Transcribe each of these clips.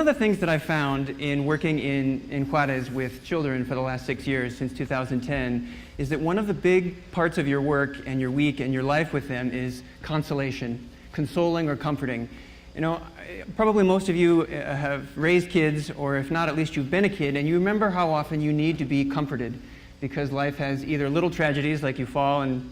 of the things that I found in working in Juarez with children for the last 6 years, since 2010, is that one of the big parts of your work and your week and your life with them is consolation, consoling or comforting. You know, probably most of you have raised kids, or if not, at least you've been a kid, and you remember how often you need to be comforted because life has either little tragedies like you fall and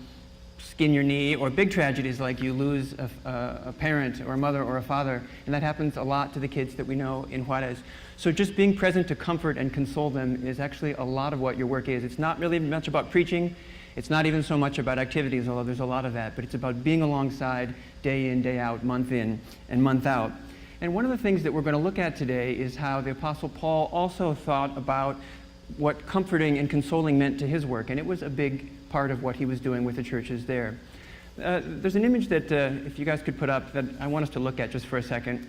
skin your knee, or big tragedies like you lose a parent or a mother or a father, and that happens a lot to the kids that we know in Juarez. So just being present to comfort and console them is actually a lot of what your work is. It's not really much about preaching. It's not even so much about activities, although there's a lot of that, but it's about being alongside day in, day out, month in, and month out. And one of the things that we're going to look at today is how the Apostle Paul also thought about what comforting and consoling meant to his work, and it was a big part of what he was doing with the churches there. There's an image that, if you guys could put up, that I want us to look at just for a second.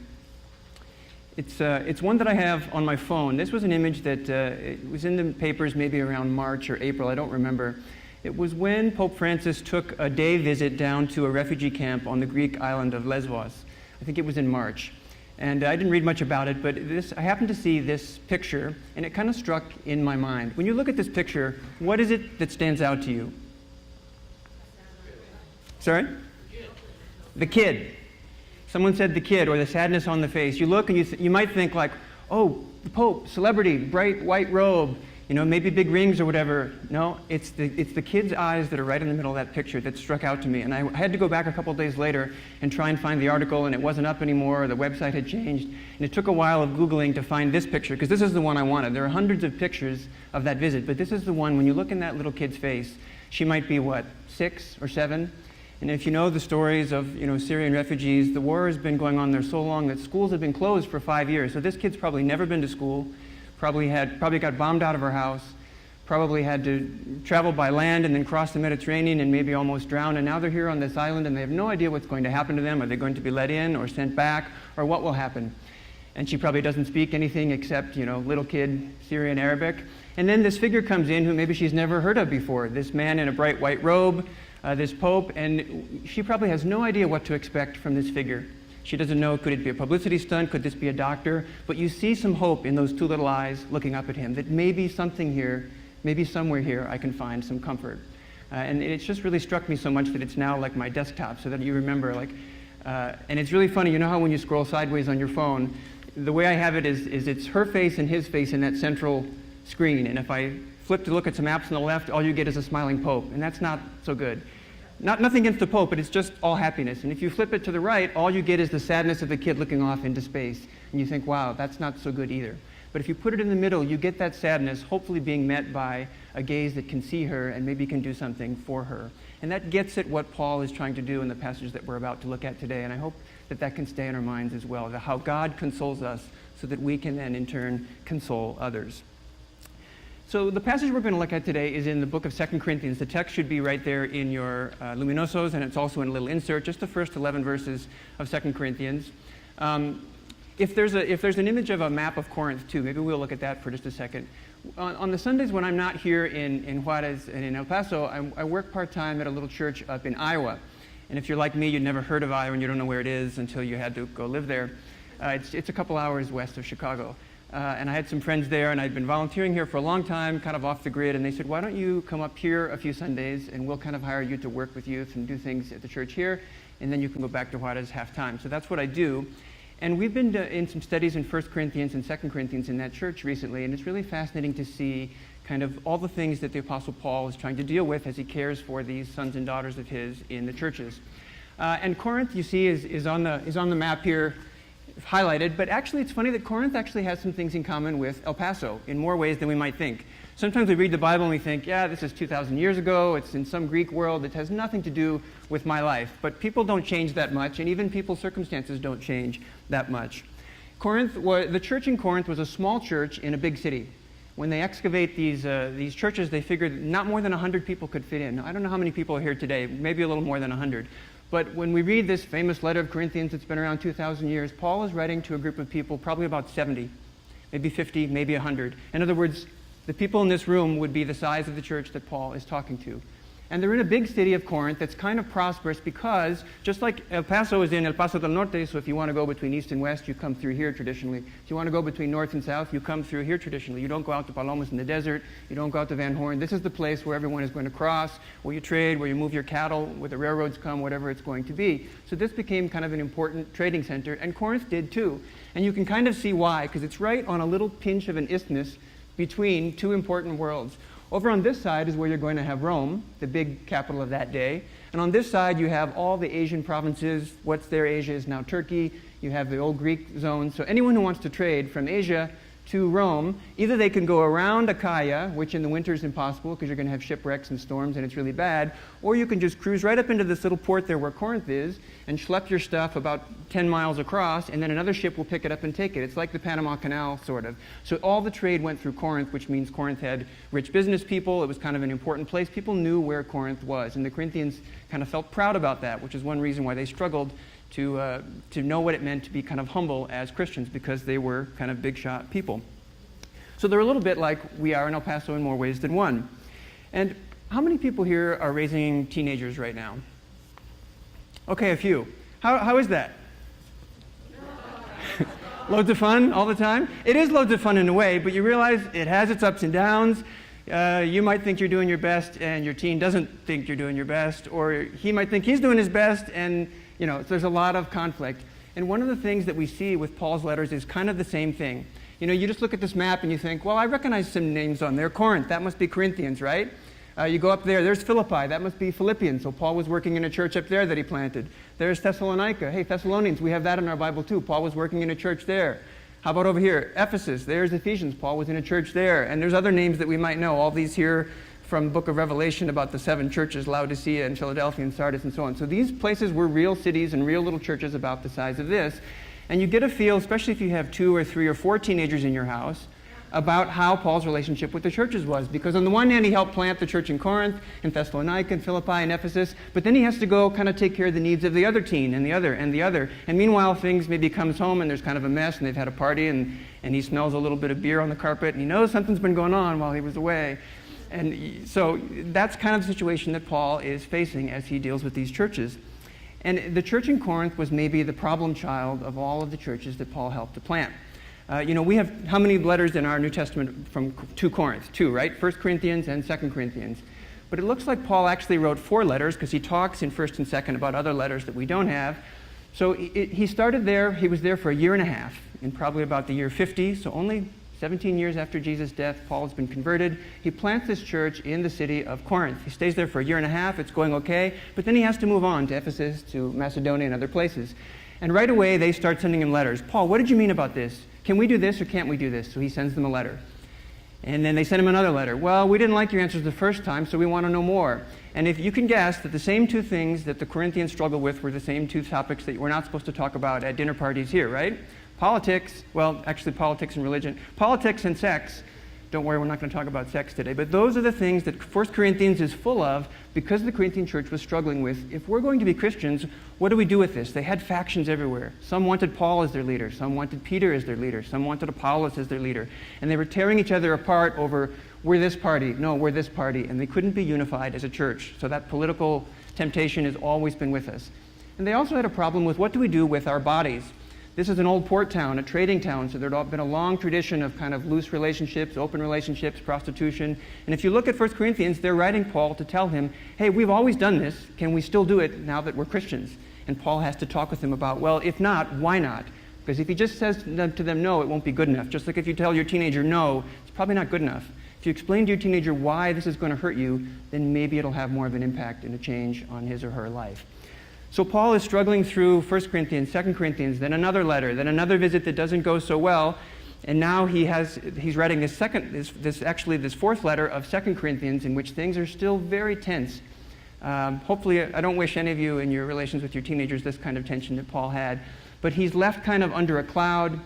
It's one that I have on my phone. This was an image that it was in the papers maybe around March or April, I don't remember. It was when Pope Francis took a day visit down to a refugee camp on the Greek island of Lesbos. I think it was in March. And I didn't read much about it, but I happened to see this picture, and it kind of struck in my mind. When you look at this picture, what is it that stands out to you? Sorry? The kid. Someone said the kid, or the sadness on the face. You look and you might think like, oh, the Pope, celebrity, bright white robe, you know, maybe big rings or whatever. No, it's the kid's eyes that are right in the middle of that picture that struck out to me. And I had to go back a couple of days later and try and find the article, and it wasn't up anymore. The website had changed. And it took a while of Googling to find this picture, because this is the one I wanted. There are hundreds of pictures of that visit, but this is the one, when you look in that little kid's face, she might be, what, 6 or 7? And if you know the stories of, you know, Syrian refugees, the war has been going on there so long that schools have been closed for 5 years. So this kid's probably never been to school. Probably got bombed out of her house, probably had to travel by land and then cross the Mediterranean and maybe almost drown, and now they're here on this island and they have no idea what's going to happen to them. Are they going to be let in or sent back, or what will happen? And she probably doesn't speak anything except, you know, little kid Syrian Arabic. And then this figure comes in who maybe she's never heard of before, this man in a bright white robe, this Pope, and she probably has no idea what to expect from this figure. She doesn't know, could it be a publicity stunt? Could this be a doctor? But you see some hope in those two little eyes looking up at him, that maybe something here, maybe somewhere here I can find some comfort. And it's just really struck me so much that it's now like my desktop, so that you remember, like, and it's really funny, you know how when you scroll sideways on your phone, the way I have it is it's her face and his face in that central screen, and if I flip to look at some apps on the left, all you get is a smiling Pope, and that's not so good. Nothing against the Pope, but it's just all happiness. And if you flip it to the right, all you get is the sadness of the kid looking off into space. And you think, wow, that's not so good either. But if you put it in the middle, you get that sadness hopefully being met by a gaze that can see her and maybe can do something for her. And that gets at what Paul is trying to do in the passage that we're about to look at today. And I hope that that can stay in our minds as well, how God consoles us so that we can then in turn console others. So the passage we're going to look at today is in the book of 2 Corinthians. The text should be right there in your luminosos, and it's also in a little insert, just the first 11 verses of 2 Corinthians. If there's an image of a map of Corinth too, maybe we'll look at that for just a second. On the Sundays when I'm not here in Juarez and in El Paso, I work part-time at a little church up in Iowa. And if you're like me, you'd never heard of Iowa and you don't know where it is until you had to go live there. It's a couple hours west of Chicago. And I had some friends there, and I'd been volunteering here for a long time, kind of off the grid, and they said, why don't you come up here a few Sundays, and we'll kind of hire you to work with youth and do things at the church here, and then you can go back to Juarez half-time. So that's what I do. And we've been in some studies in 1 Corinthians and 2 Corinthians in that church recently, and it's really fascinating to see kind of all the things that the Apostle Paul is trying to deal with as he cares for these sons and daughters of his in the churches. And Corinth, you see, is on the map here, highlighted, but actually it's funny that Corinth actually has some things in common with El Paso in more ways than we might think. Sometimes we read the Bible and we think, yeah, this is 2,000 years ago, it's in some Greek world, it has nothing to do with my life. But people don't change that much, and even people's circumstances don't change that much. The church in Corinth was a small church in a big city. When they excavate these churches, they figured not more than 100 people could fit in. I don't know how many people are here today, maybe a little more than 100. But when we read this famous letter of Corinthians that's been around 2,000 years, Paul is writing to a group of people, probably about 70, maybe 50, maybe 100. In other words, the people in this room would be the size of the church that Paul is talking to. And they're in a big city of Corinth that's kind of prosperous because, just like El Paso is in El Paso del Norte, so if you want to go between east and west, you come through here traditionally. If you want to go between north and south, you come through here traditionally. You don't go out to Palomas in the desert. You don't go out to Van Horn. This is the place where everyone is going to cross, where you trade, where you move your cattle, where the railroads come, whatever it's going to be. So this became kind of an important trading center, and Corinth did too. And you can kind of see why, because it's right on a little pinch of an isthmus between two important worlds. Over on this side is where you're going to have Rome, the big capital of that day. And on this side, you have all the Asian provinces. What's there? Asia is now Turkey. You have the old Greek zone. So anyone who wants to trade from Asia to Rome, either they can go around Achaia, which in the winter is impossible because you're going to have shipwrecks and storms and it's really bad, or you can just cruise right up into this little port there where Corinth is and schlep your stuff about 10 miles across, and then another ship will pick it up and take it. It's like the Panama Canal, sort of. So all the trade went through Corinth, which means Corinth had rich business people. It was kind of an important place. People knew where Corinth was, and the Corinthians kind of felt proud about that, which is one reason why they struggled to know what it meant to be kind of humble as Christians, because they were kind of big shot people. So they're a little bit like we are in El Paso in more ways than one. And how many people here are raising teenagers right now? Okay, a few. How is that? Loads of fun all the time? It is loads of fun in a way, but you realize it has its ups and downs. You might think you're doing your best and your teen doesn't think you're doing your best, or he might think he's doing his best, and there's a lot of conflict. And one of the things that we see with Paul's letters is kind of the same thing. You just look at this map and you think, well, I recognize some names on there. Corinth, that must be Corinthians, right? You go up there's Philippi, that must be Philippians. So Paul was working in a church up there that he planted. There's Thessalonica. Hey, Thessalonians, we have that in our Bible too. Paul was working in a church there. How about over here? Ephesus, there's Ephesians. Paul was in a church there. And there's other names that we might know. All these here from the book of Revelation about the 7 churches, Laodicea and Philadelphia and Sardis and so on. So these places were real cities and real little churches about the size of this. And you get a feel, especially if you have 2 or 3 or 4 teenagers in your house, about how Paul's relationship with the churches was. Because on the one hand, he helped plant the church in Corinth, in Thessalonica, and Philippi, and Ephesus, but then he has to go kind of take care of the needs of the other teen, and the other, and the other. And meanwhile, things maybe comes home, and there's kind of a mess, and they've had a party, and he smells a little bit of beer on the carpet, and he knows something's been going on while he was away. And so that's kind of the situation that Paul is facing as he deals with these churches. And the church in Corinth was maybe the problem child of all of the churches that Paul helped to plant. We have how many letters in our New Testament to Corinth? 2, right? 1 Corinthians and 2 Corinthians. But it looks like Paul actually wrote 4 letters because he talks in 1st and 2nd about other letters that we don't have. So he started there. He was there for a year and a half, in probably about the year 50, so only 17 years after Jesus' death, Paul has been converted. He plants this church in the city of Corinth. He stays there for a year and a half. It's going okay. But then he has to move on to Ephesus, to Macedonia, and other places. And right away, they start sending him letters. Paul, what did you mean about this? Can we do this or can't we do this? So he sends them a letter. And then they send him another letter. Well, we didn't like your answers the first time, so we want to know more. And if you can guess that the same 2 things that the Corinthians struggled with were the same 2 topics that we're not supposed to talk about at dinner parties here, right? Politics, well, actually politics and religion. Politics and sex. Don't worry, we're not going to talk about sex today. But those are the things that 1 Corinthians is full of because the Corinthian church was struggling with. If we're going to be Christians, what do we do with this? They had factions everywhere. Some wanted Paul as their leader. Some wanted Peter as their leader. Some wanted Apollos as their leader. And they were tearing each other apart over, we're this party. No, we're this party. And they couldn't be unified as a church. So that political temptation has always been with us. And they also had a problem with what do we do with our bodies? This is an old port town, a trading town, so there'd been a long tradition of kind of loose relationships, open relationships, prostitution. And if you look at 1 Corinthians, they're writing Paul to tell him, hey, we've always done this. Can we still do it now that we're Christians? And Paul has to talk with them about, well, if not, why not? Because if he just says to them no, it won't be good enough. Just like if you tell your teenager no, it's probably not good enough. If you explain to your teenager why this is going to hurt you, then maybe it'll have more of an impact and a change on his or her life. So Paul is struggling through 1 Corinthians, 2 Corinthians, then another letter, then another visit that doesn't go so well, and now he's writing this 4th letter of 2 Corinthians in which things are still very tense. Hopefully, I don't wish any of you in your relations with your teenagers this kind of tension that Paul had, but he's left kind of under a cloud.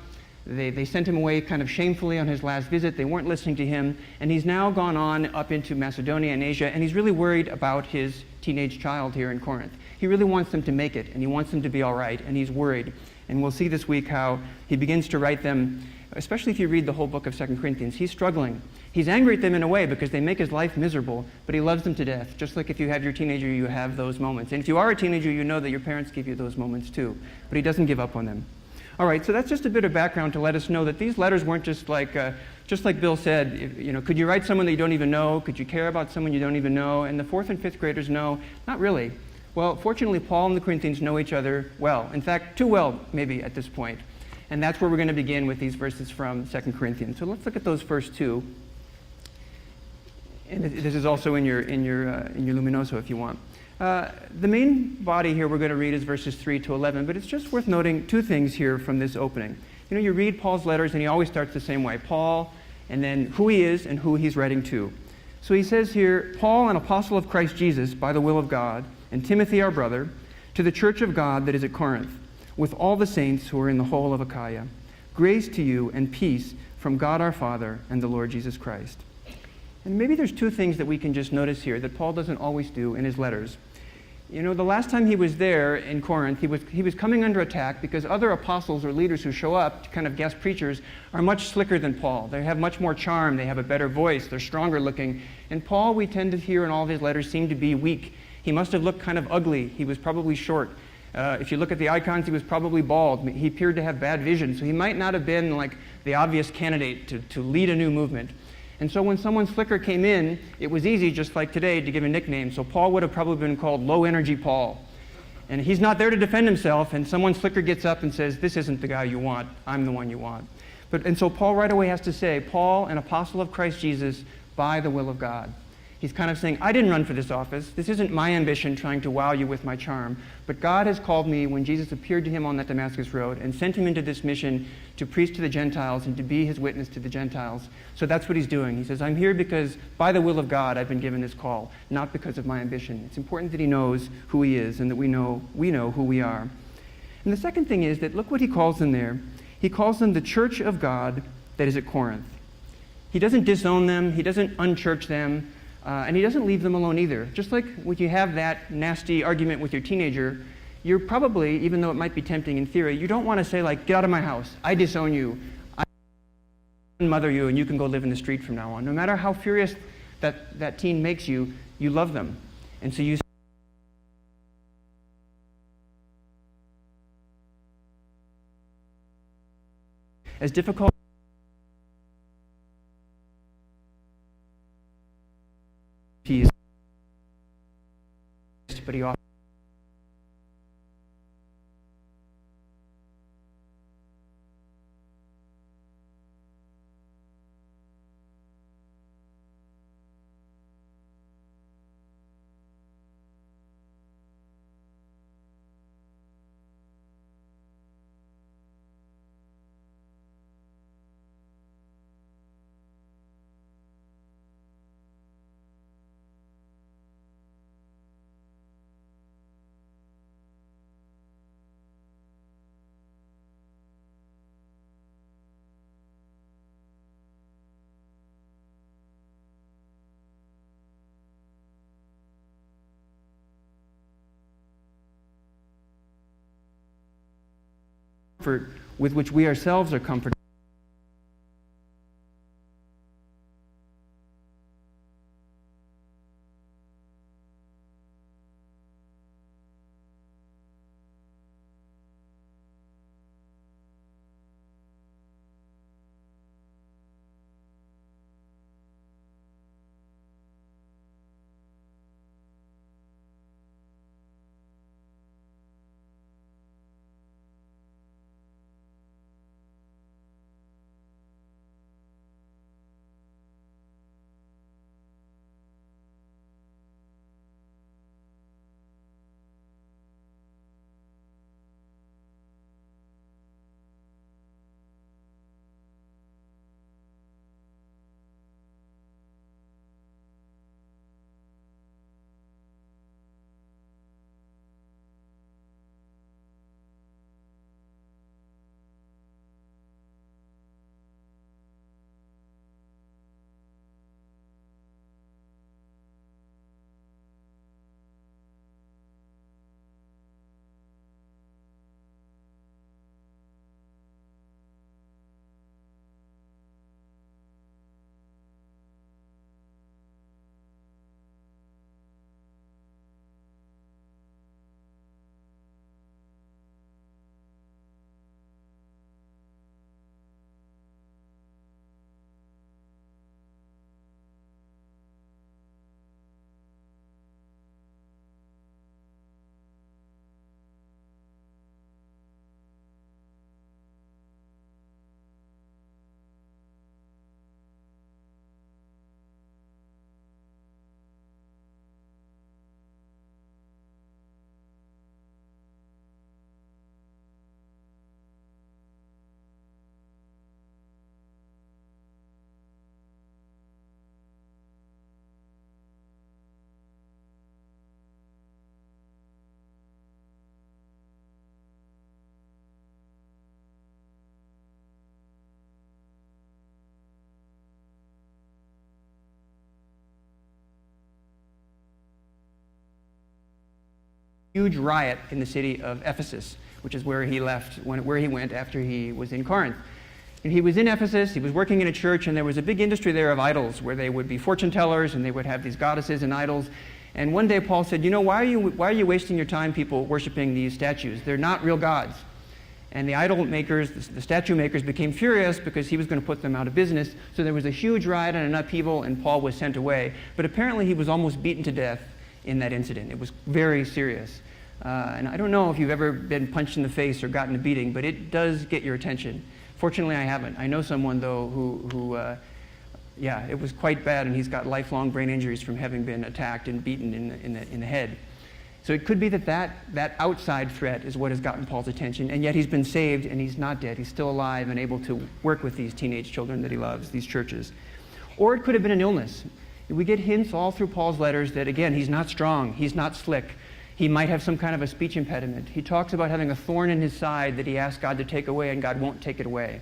They sent him away kind of shamefully on his last visit. They weren't listening to him, and he's now gone on up into Macedonia and Asia, and he's really worried about his teenage child here in Corinth. He really wants them to make it, and he wants them to be all right, and he's worried. And we'll see this week how he begins to write them, especially if you read the whole book of 2 Corinthians. He's struggling. He's angry at them in a way because they make his life miserable, but he loves them to death. Just like if you have your teenager, you have those moments. And if you are a teenager, you know that your parents give you those moments too. But he doesn't give up on them. All right, so that's just a bit of background to let us know that these letters weren't just like Bill said, could you write someone that you don't even know? Could you care about someone you don't even know? And the 4th and 5th graders know, not really. Well, fortunately, Paul and the Corinthians know each other well. In fact, too well, maybe, at this point. And that's where we're going to begin with these verses from 2 Corinthians. So let's look at those first two. And this is also in your Luminoso if you want. The main body here we're going to read is verses 3 to 11, but it's just worth noting two things here from this opening. You read Paul's letters and he always starts the same way. Paul, and then who he is and who he's writing to. So he says here, Paul, an apostle of Christ Jesus, by the will of God, and Timothy, our brother, to the church of God that is at Corinth, with all the saints who are in the whole of Achaia. Grace to you and peace from God our Father and the Lord Jesus Christ. And maybe there's two things that we can just notice here that Paul doesn't always do in his letters. The last time he was there in Corinth, he was coming under attack because other apostles or leaders who show up, kind of guest preachers, are much slicker than Paul. They have much more charm. They have a better voice. They're stronger looking. And Paul, we tend to hear in all of his letters, seemed to be weak. He must have looked kind of ugly. He was probably short. If you look at the icons, he was probably bald. He appeared to have bad vision. So he might not have been like the obvious candidate to lead a new movement. And so when someone slicker came in, it was easy, just like today, to give a nickname. So Paul would have probably been called Low Energy Paul. And he's not there to defend himself, and someone slicker gets up and says, this isn't the guy you want, I'm the one you want. And so Paul right away has to say, Paul, an apostle of Christ Jesus, by the will of God. He's kind of saying, I didn't run for this office. This isn't my ambition trying to wow you with my charm. But God has called me when Jesus appeared to him on that Damascus road and sent him into this mission to preach to the Gentiles and to be his witness to the Gentiles. So that's what he's doing. He says, I'm here because by the will of God I've been given this call, not because of my ambition. It's important that he knows who he is and that we know who we are. And the second thing is that look what he calls them there. He calls them the church of God that is at Corinth. He doesn't disown them. He doesn't unchurch them. And he doesn't leave them alone either. Just like when you have that nasty argument with your teenager, you're probably, even though it might be tempting in theory, you don't want to say, like, get out of my house. I disown you. I mother you, and you can go live in the street from now on. No matter how furious that teen makes you, you love them. And so you as difficult but he often comfort with which we ourselves are comforted. huge riot in the city of Ephesus, which is where he went after he was in Corinth. And he was in Ephesus, he was working in a church, and there was a big industry there of idols, where they would be fortune tellers, and they would have these goddesses and idols. And one day Paul said, why are you wasting your time, people, worshiping these statues? They're not real gods. And the idol makers, the statue makers, became furious because he was going to put them out of business. So there was a huge riot and an upheaval, and Paul was sent away. But apparently he was almost beaten to death in that incident. It was very serious. And I don't know if you've ever been punched in the face or gotten a beating, but it does get your attention. Fortunately, I haven't. I know someone, though, who it was quite bad, and he's got lifelong brain injuries from having been attacked and beaten in the head. So it could be that outside threat is what has gotten Paul's attention, and yet he's been saved, and he's not dead. He's still alive and able to work with these teenage children that he loves, these churches. Or it could have been an illness. We get hints all through Paul's letters that, again, he's not strong, he's not slick. He might have some kind of a speech impediment. He talks about having a thorn in his side that he asked God to take away, and God won't take it away.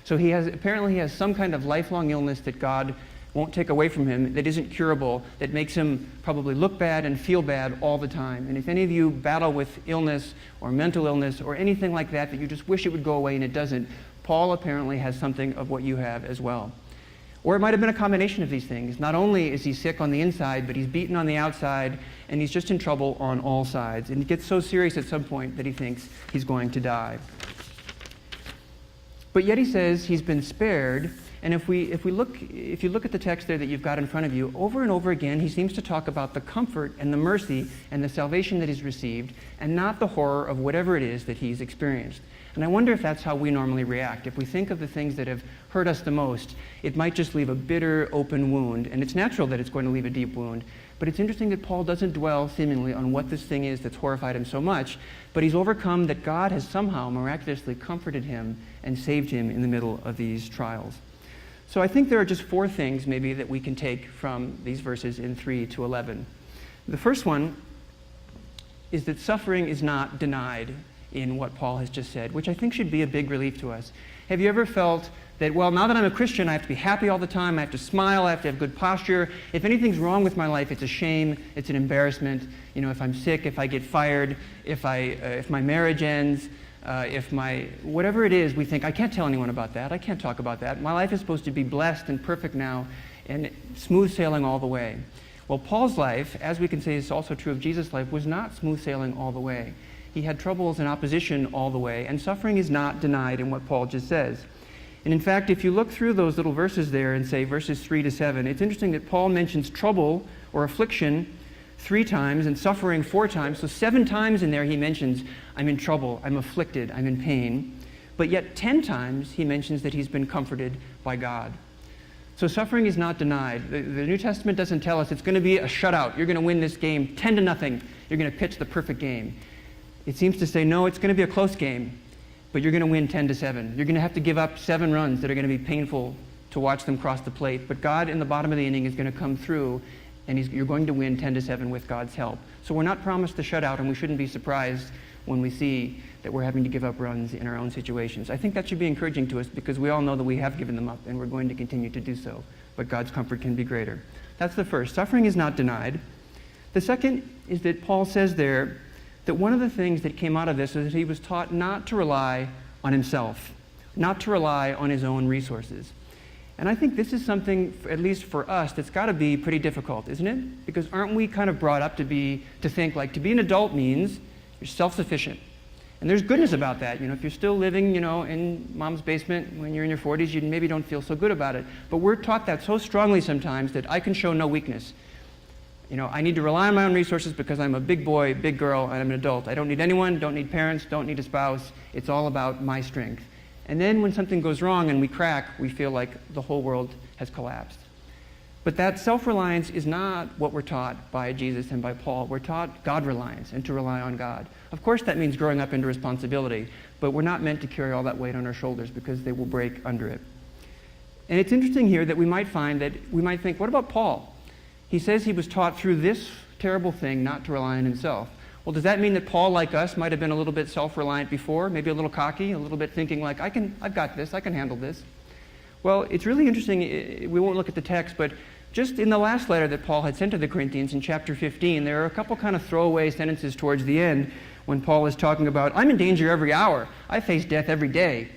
So apparently he has some kind of lifelong illness that God won't take away from him, that isn't curable, that makes him probably look bad and feel bad all the time. And if any of you battle with illness or mental illness or anything like that you just wish it would go away and it doesn't, Paul apparently has something of what you have as well. Or it might have been a combination of these things. Not only is he sick on the inside, but he's beaten on the outside, and he's just in trouble on all sides. And it gets so serious at some point that he thinks he's going to die. But yet he says he's been spared. And if you look at the text there that you've got in front of you, over and over again, he seems to talk about the comfort and the mercy and the salvation that he's received, and not the horror of whatever it is that he's experienced. And I wonder if that's how we normally react. If we think of the things that have hurt us the most, it might just leave a bitter, open wound. And it's natural that it's going to leave a deep wound. But it's interesting that Paul doesn't dwell seemingly on what this thing is that's horrified him so much, but he's overcome that God has somehow miraculously comforted him and saved him in the middle of these trials. So I think there are just 4 things maybe that we can take from these verses in 3 to 11. The first one is that suffering is not denied in what Paul has just said, which I think should be a big relief to us. Have you ever felt that, well, now that I'm a Christian, I have to be happy all the time, I have to smile, I have to have good posture. If anything's wrong with my life, it's a shame, it's an embarrassment. If I'm sick, if I get fired, if my marriage ends, whatever it is, we think, I can't tell anyone about that, I can't talk about that. My life is supposed to be blessed and perfect now and smooth sailing all the way. Well, Paul's life, as we can say is also true of Jesus' life, was not smooth sailing all the way. He had troubles and opposition all the way, and suffering is not denied in what Paul just says. And in fact, if you look through those little verses there and say verses 3 to 7, it's interesting that Paul mentions trouble or affliction 3 times and suffering 4 times. So 7 times in there he mentions, I'm in trouble, I'm afflicted, I'm in pain. But yet 10 times he mentions that he's been comforted by God. So suffering is not denied. The New Testament doesn't tell us it's going to be a shutout. You're going to win this game 10-0. You're going to pitch the perfect game. It seems to say, no, it's going to be a close game, but you're going to win 10-7. You're going to have to give up 7 runs that are going to be painful to watch them cross the plate. But God in the bottom of the inning is going to come through, and you're going to win 10-7 with God's help. So we're not promised the shutout, and we shouldn't be surprised when we see that we're having to give up runs in our own situations. I think that should be encouraging to us because we all know that we have given them up, and we're going to continue to do so. But God's comfort can be greater. That's the first. Suffering is not denied. The second is that Paul says there that one of the things that came out of this is that he was taught not to rely on himself, not to rely on his own resources. And I think this is something, at least for us, that's got to be pretty difficult, isn't it? Because aren't we kind of brought up to think like to be an adult means you're self-sufficient. And there's goodness about that. If you're still living, in mom's basement when you're in your 40s, you maybe don't feel so good about it. But we're taught that so strongly sometimes that I can show no weakness. I need to rely on my own resources because I'm a big boy, big girl, and I'm an adult. I don't need anyone, don't need parents, don't need a spouse. It's all about my strength. And then when something goes wrong and we crack, we feel like the whole world has collapsed. But that self-reliance is not what we're taught by Jesus and by Paul. We're taught God-reliance and to rely on God. Of course, that means growing up into responsibility, but we're not meant to carry all that weight on our shoulders because they will break under it. And it's interesting here that we might think, what about Paul? He says he was taught through this terrible thing not to rely on himself. Well, does that mean that Paul, like us, might have been a little bit self-reliant before, maybe a little cocky, a little bit thinking like, I've got this, I can handle this? Well, it's really interesting. We won't look at the text, but Just in the last letter that Paul had sent to the Corinthians in chapter 15, there are a couple kind of throwaway sentences towards the end when Paul is talking about, I'm in danger every hour. I face death every day.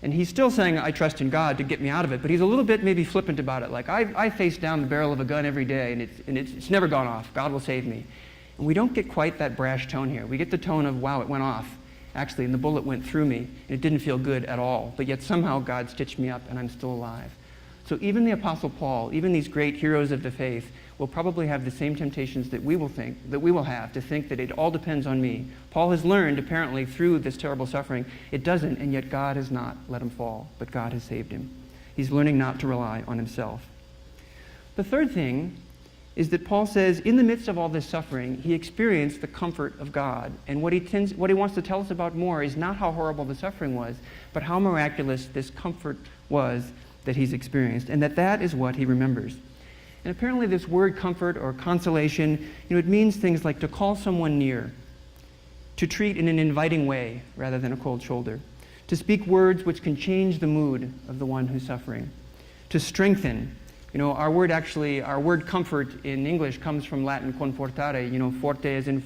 And he's still saying, I trust in God to get me out of it. But he's a little bit maybe flippant about it. Like, I face down the barrel of a gun every day, and it's never gone off. God will save me. And we don't get quite that brash tone here. We get the tone of, wow, it went off. Actually, and the bullet went through me, and it didn't feel good at all. But yet somehow God stitched me up, and I'm still alive. So even the Apostle Paul, even these great heroes of the faith, will probably have the same temptations that we will have, to think that it all depends on me. Paul has learned, apparently, through this terrible suffering, it doesn't, and yet God has not let him fall, but God has saved him. He's learning not to rely on himself. The third thing is that Paul says, in the midst of all this suffering, he experienced the comfort of God. And what he wants to tell us about more is not how horrible the suffering was, but how miraculous this comfort was that he's experienced, and that is what he remembers. And apparently this word comfort or consolation, it means things like to call someone near, to treat in an inviting way rather than a cold shoulder, to speak words which can change the mood of the one who's suffering, to strengthen. Our word comfort in English comes from Latin confortare, forte as in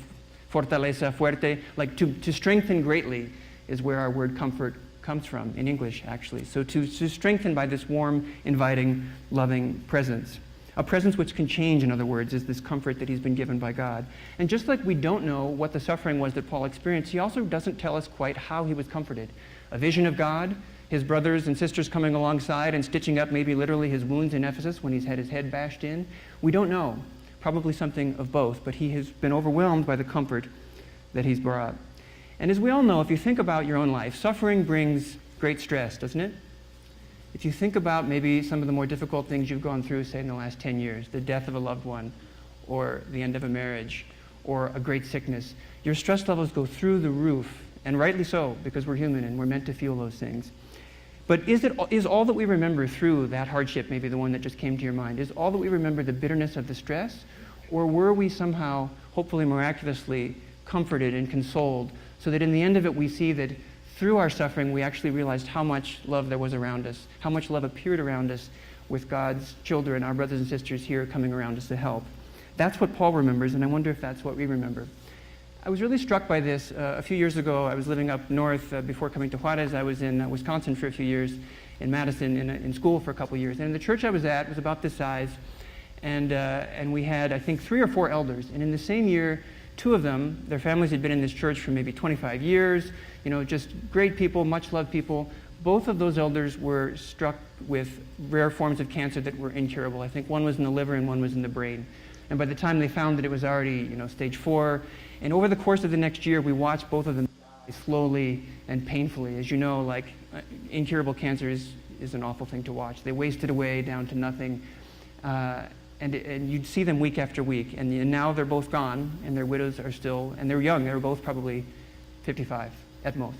fortaleza, fuerte, like to strengthen greatly is where our word comfort comes from in English, actually. So to strengthen by this warm, inviting, loving presence. A presence which can change, in other words, is this comfort that he's been given by God. And just like we don't know what the suffering was that Paul experienced, he also doesn't tell us quite how he was comforted. A vision of God, his brothers and sisters coming alongside and stitching up maybe literally his wounds in Ephesus when he's had his head bashed in. We don't know. Probably something of both, but he has been overwhelmed by the comfort that he's brought. And as we all know, if you think about your own life, suffering brings great stress, doesn't it? If you think about maybe some of the more difficult things you've gone through, say in the last 10 years, the death of a loved one, or the end of a marriage, or a great sickness, your stress levels go through the roof, and rightly so, because we're human and we're meant to feel those things. But is all that we remember through that hardship, maybe the one that just came to your mind, is all that we remember the bitterness of the stress? Or were we somehow, hopefully miraculously, comforted and consoled, so that in the end of it we see that through our suffering we actually realized how much love there was around us, how much love appeared around us with God's children, our brothers and sisters here coming around us to help. That's what Paul remembers, and I wonder if that's what we remember. I was really struck by this a few years ago. I was living up north before coming to Juarez. I was in Wisconsin for a few years, in Madison, in school for a couple of years. And the church I was at was about this size, and we had, I think, 3 or 4 elders. And in the same year, 2 of them, their families had been in this church for maybe 25 years, just great people, much loved people. Both of those elders were struck with rare forms of cancer that were incurable. I think one was in the liver and one was in the brain. And by the time they found that it was already, stage 4, and over the course of the next year, we watched both of them die slowly and painfully. As you know, incurable cancer is an awful thing to watch. They wasted away down to nothing. And you'd see them week after week, and now they're both gone, and their widows are still, and they're young. They were both probably 55 at most.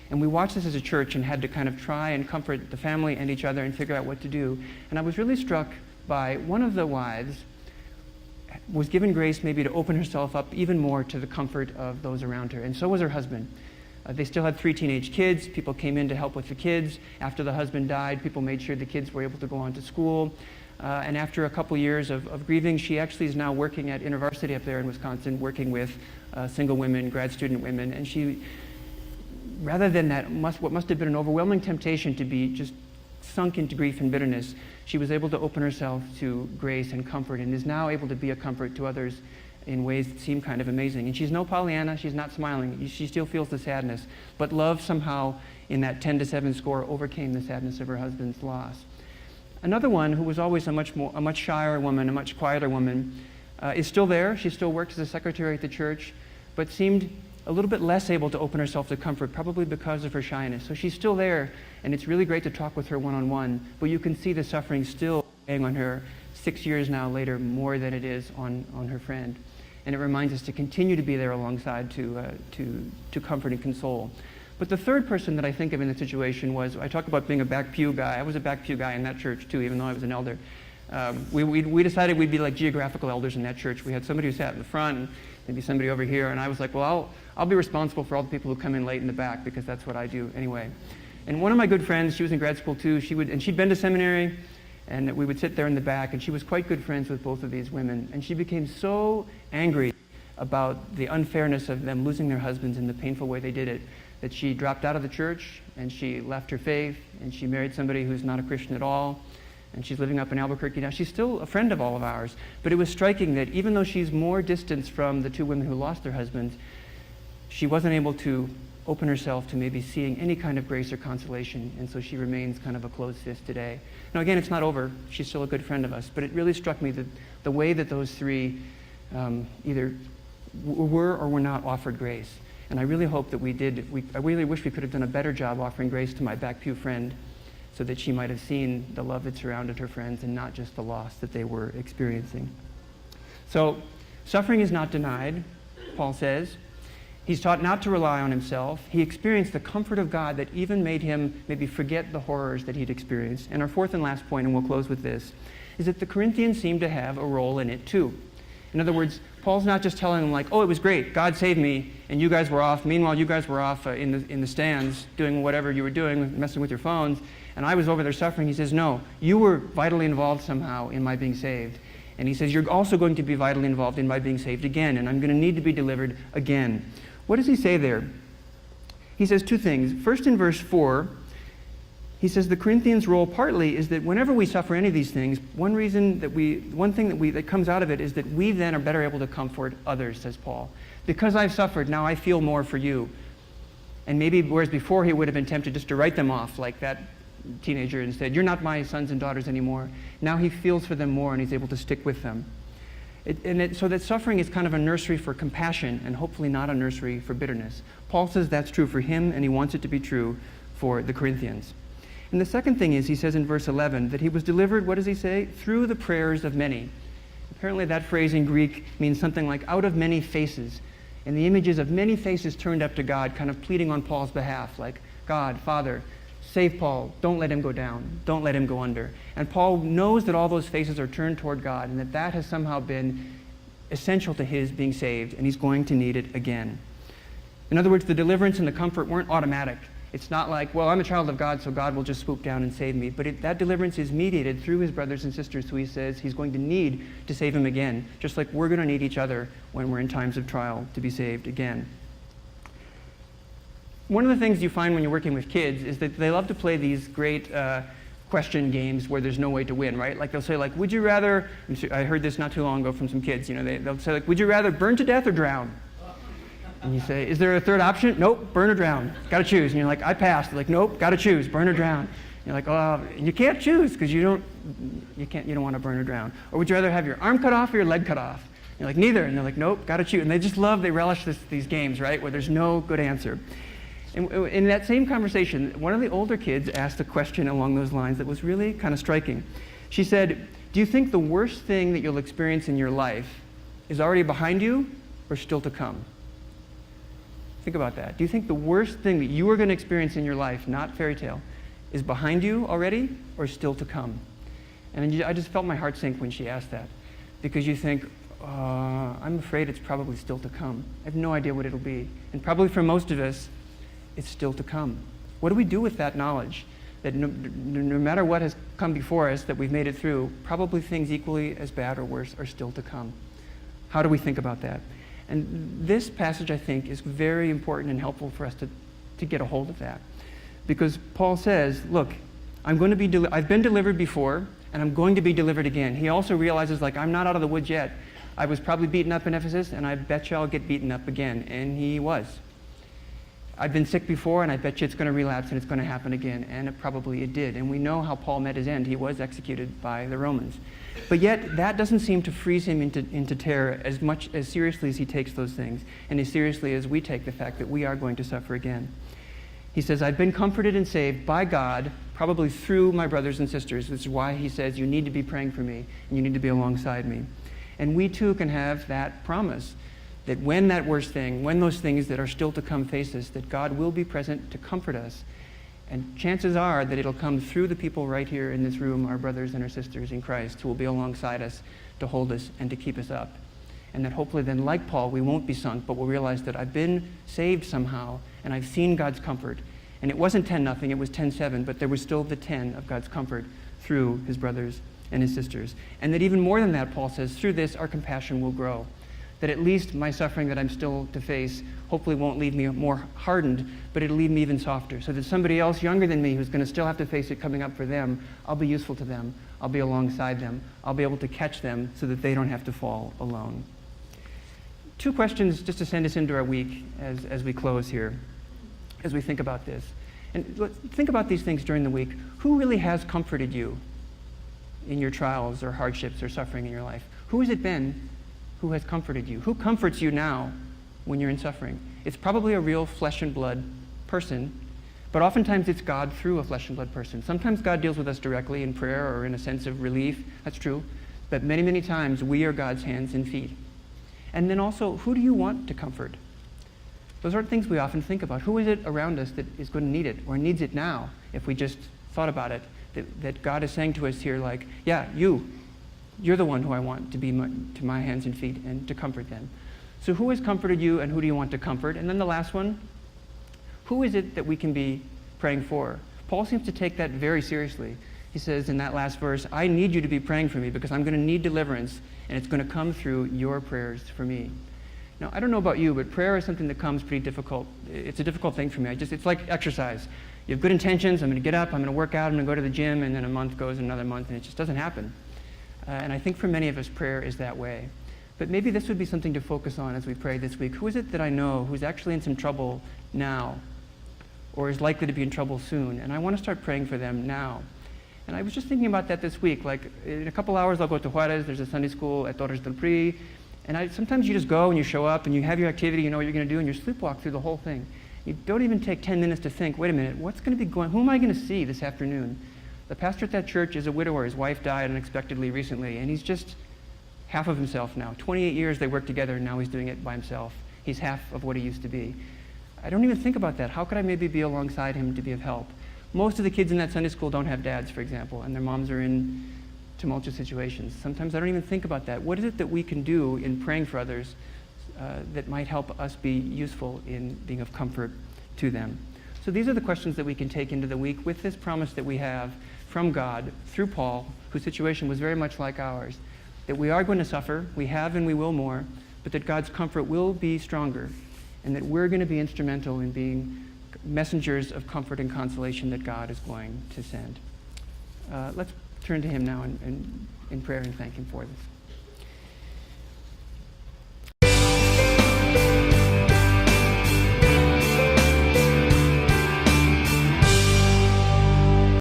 And we watched this as a church and had to kind of try and comfort the family and each other and figure out what to do. And I was really struck by one of the wives was given grace maybe to open herself up even more to the comfort of those around her, and so was her husband. They still had 3 teenage kids. People came in to help with the kids. After the husband died, people made sure the kids were able to go on to school. And after a couple years of grieving, she actually is now working at InterVarsity up there in Wisconsin, working with single women, grad student women. And she, rather than that, what must have been an overwhelming temptation to be just sunk into grief and bitterness, she was able to open herself to grace and comfort, and is now able to be a comfort to others in ways that seem kind of amazing. And she's no Pollyanna, she's not smiling, she still feels the sadness, but love somehow in that 10-7 score overcame the sadness of her husband's loss. Another one who was always a much shyer woman, a much quieter woman, is still there. She still works as a secretary at the church, but seemed a little bit less able to open herself to comfort, probably because of her shyness. So she's still there, and it's really great to talk with her one-on-one, but you can see the suffering still weighing on her 6 years now later, more than it is on her friend. And it reminds us to continue to be there alongside to comfort and console. But the third person that I think of in the situation was, I talk about being a back pew guy. I was a back pew guy in that church too, even though I was an elder. We decided we'd be like geographical elders in that church. We had somebody who sat in the front, and maybe somebody over here, and I was like, well, I'll be responsible for all the people who come in late in the back, because that's what I do anyway. And one of my good friends, she was in grad school too, she'd been to seminary, And we would sit there in the back, and she was quite good friends with both of these women. And she became so angry about the unfairness of them losing their husbands in the painful way they did it, that she dropped out of the church, and she left her faith, and she married somebody who's not a Christian at all, and she's living up in Albuquerque now. She's still a friend of all of ours, but it was striking that even though she's more distanced from the two women who lost their husbands, she wasn't able to open herself to maybe seeing any kind of grace or consolation, and so she remains kind of a closed fist today. Now again, it's not over. She's still a good friend of us, but it really struck me that the way that those three either were or were not offered grace. And I really hope that we did. I really wish we could have done a better job offering grace to my back pew friend so that she might have seen the love that surrounded her friends and not just the loss that they were experiencing. So, suffering is not denied, Paul says. He's taught not to rely on himself. He experienced the comfort of God that even made him maybe forget the horrors that he'd experienced. And our fourth and last point, and we'll close with this, is that the Corinthians seem to have a role in it too. In other words, Paul's not just telling them like, oh, it was great, God saved me, and you guys were off. Meanwhile, you guys were off in the stands doing whatever you were doing, messing with your phones, and I was over there suffering. He says, no, you were vitally involved somehow in my being saved. And he says, you're also going to be vitally involved in my being saved again, and I'm going to need to be delivered again. What does he say there? He says two things. First, in verse 4, he says the Corinthians' role partly is that whenever we suffer any of these things, one thing that comes out of it is that we then are better able to comfort others, says Paul. Because I've suffered, now I feel more for you. And maybe whereas before he would have been tempted just to write them off like that teenager and said, you're not my sons and daughters anymore. Now he feels for them more and he's able to stick with them. So that suffering is kind of a nursery for compassion and hopefully not a nursery for bitterness. Paul says that's true for him and he wants it to be true for the Corinthians. And the second thing is, he says in verse 11, that he was delivered, what does he say? Through the prayers of many. Apparently that phrase in Greek means something like out of many faces. And the images of many faces turned up to God, kind of pleading on Paul's behalf, like, God, Father, save Paul, don't let him go down, don't let him go under. And Paul knows that all those faces are turned toward God and that has somehow been essential to his being saved, and he's going to need it again. In other words, the deliverance and the comfort weren't automatic. It's not like, well, I'm a child of God, so God will just swoop down and save me. But that deliverance is mediated through his brothers and sisters who he says he's going to need to save him again, just like we're going to need each other when we're in times of trial to be saved again. One of the things you find when you're working with kids is that they love to play these great question games where there's no way to win, right? Like they'll say, like, would you rather, I heard this not too long ago from some kids, they'll say, like, would you rather burn to death or drown? And you say, is there a third option? Nope, burn or drown. Got to choose. And you're like, I passed. They're like, nope, got to choose, burn or drown. You're like, oh, you can't choose because you don't want to burn or drown. Or would you rather have your arm cut off or your leg cut off? And you're like, neither. And they're like, nope, got to choose. And they relish these games, right, where there's no good answer. And in that same conversation, one of the older kids asked a question along those lines that was really kind of striking. She said, do you think the worst thing that you'll experience in your life is already behind you or still to come? Think about that. Do you think the worst thing that you are going to experience in your life, not fairy tale, is behind you already or still to come? And I just felt my heart sink when she asked that, because you think, I'm afraid it's probably still to come. I have no idea what it'll be. And probably for most of us, it's still to come. What do we do with that knowledge? That no matter what has come before us, that we've made it through, probably things equally as bad or worse are still to come. How do we think about that? And this passage, I think, is very important and helpful for us to get a hold of that. Because Paul says, look, I've been delivered before, and I'm going to be delivered again. He also realizes, like, I'm not out of the woods yet. I was probably beaten up in Ephesus, and I bet you I'll get beaten up again. And he was. I've been sick before, and I bet you it's going to relapse, and it's going to happen again. And it did. And we know how Paul met his end. He was executed by the Romans. But yet, that doesn't seem to freeze him into terror as seriously as he takes those things, and as seriously as we take the fact that we are going to suffer again. He says, I've been comforted and saved by God, probably through my brothers and sisters. This is why he says, you need to be praying for me, and you need to be alongside me. And we too can have that promise that when that worst thing, when those things that are still to come face us, that God will be present to comfort us. And chances are that it'll come through the people right here in this room, our brothers and our sisters in Christ, who will be alongside us to hold us and to keep us up. And that hopefully then, like Paul, we won't be sunk, but we'll realize that I've been saved somehow, and I've seen God's comfort. And it wasn't 10-0, it was 10-7, but there was still the 10 of God's comfort through his brothers and his sisters. And that even more than that, Paul says, through this our compassion will grow. That at least my suffering that I'm still to face hopefully won't leave me more hardened, but it'll leave me even softer. So that somebody else younger than me who's going to still have to face it coming up for them, I'll be useful to them. I'll be alongside them. I'll be able to catch them so that they don't have to fall alone. 2 questions just to send us into our week as we close here, as we think about this. And think about these things during the week. Who really has comforted you in your trials or hardships or suffering in your life? Who has it been who has comforted you? Who comforts you now when you're in suffering? It's probably a real flesh and blood person, but oftentimes it's God through a flesh and blood person. Sometimes God deals with us directly in prayer or in a sense of relief. That's true. But many, many times we are God's hands and feet. And then also, who do you want to comfort? Those aren't things we often think about. Who is it around us that is going to need it or needs it now if we just thought about it? That God is saying to us here, like, yeah, you're the one who I want to be to my hands and feet and to comfort them. So who has comforted you and who do you want to comfort? And then the last one, who is it that we can be praying for? Paul seems to take that very seriously. He says in that last verse, I need you to be praying for me because I'm going to need deliverance and it's going to come through your prayers for me. Now, I don't know about you, but prayer is something that comes pretty difficult. It's a difficult thing for me. It's like exercise. You have good intentions. I'm going to get up. I'm going to work out. I'm going to go to the gym. And then a month goes, another month, and it just doesn't happen. And I think for many of us, prayer is that way. But maybe this would be something to focus on as we pray this week. Who is it that I know who's actually in some trouble now or is likely to be in trouble soon? And I want to start praying for them now. And I was just thinking about that this week. Like, in a couple hours, I'll go to Juarez. There's a Sunday school at Torres del Pri. And sometimes you just go and you show up and you have your activity, you know what you're going to do, and you sleepwalk through the whole thing. You don't even take 10 minutes to think, wait a minute, what's going to be going, who am I going to see this afternoon? The pastor at that church is a widower. His wife died unexpectedly recently, and he's just half of himself now. 28 years they worked together, and now he's doing it by himself. He's half of what he used to be. I don't even think about that. How could I maybe be alongside him to be of help? Most of the kids in that Sunday school don't have dads, for example, and their moms are in tumultuous situations. Sometimes I don't even think about that. What is it that we can do in praying for others that might help us be useful in being of comfort to them? So these are the questions that we can take into the week with this promise that we have from God through Paul, whose situation was very much like ours, that we are going to suffer, we have and we will more, but that God's comfort will be stronger, and that we're going to be instrumental in being messengers of comfort and consolation that God is going to send. Let's turn to him now in prayer and thank him for this.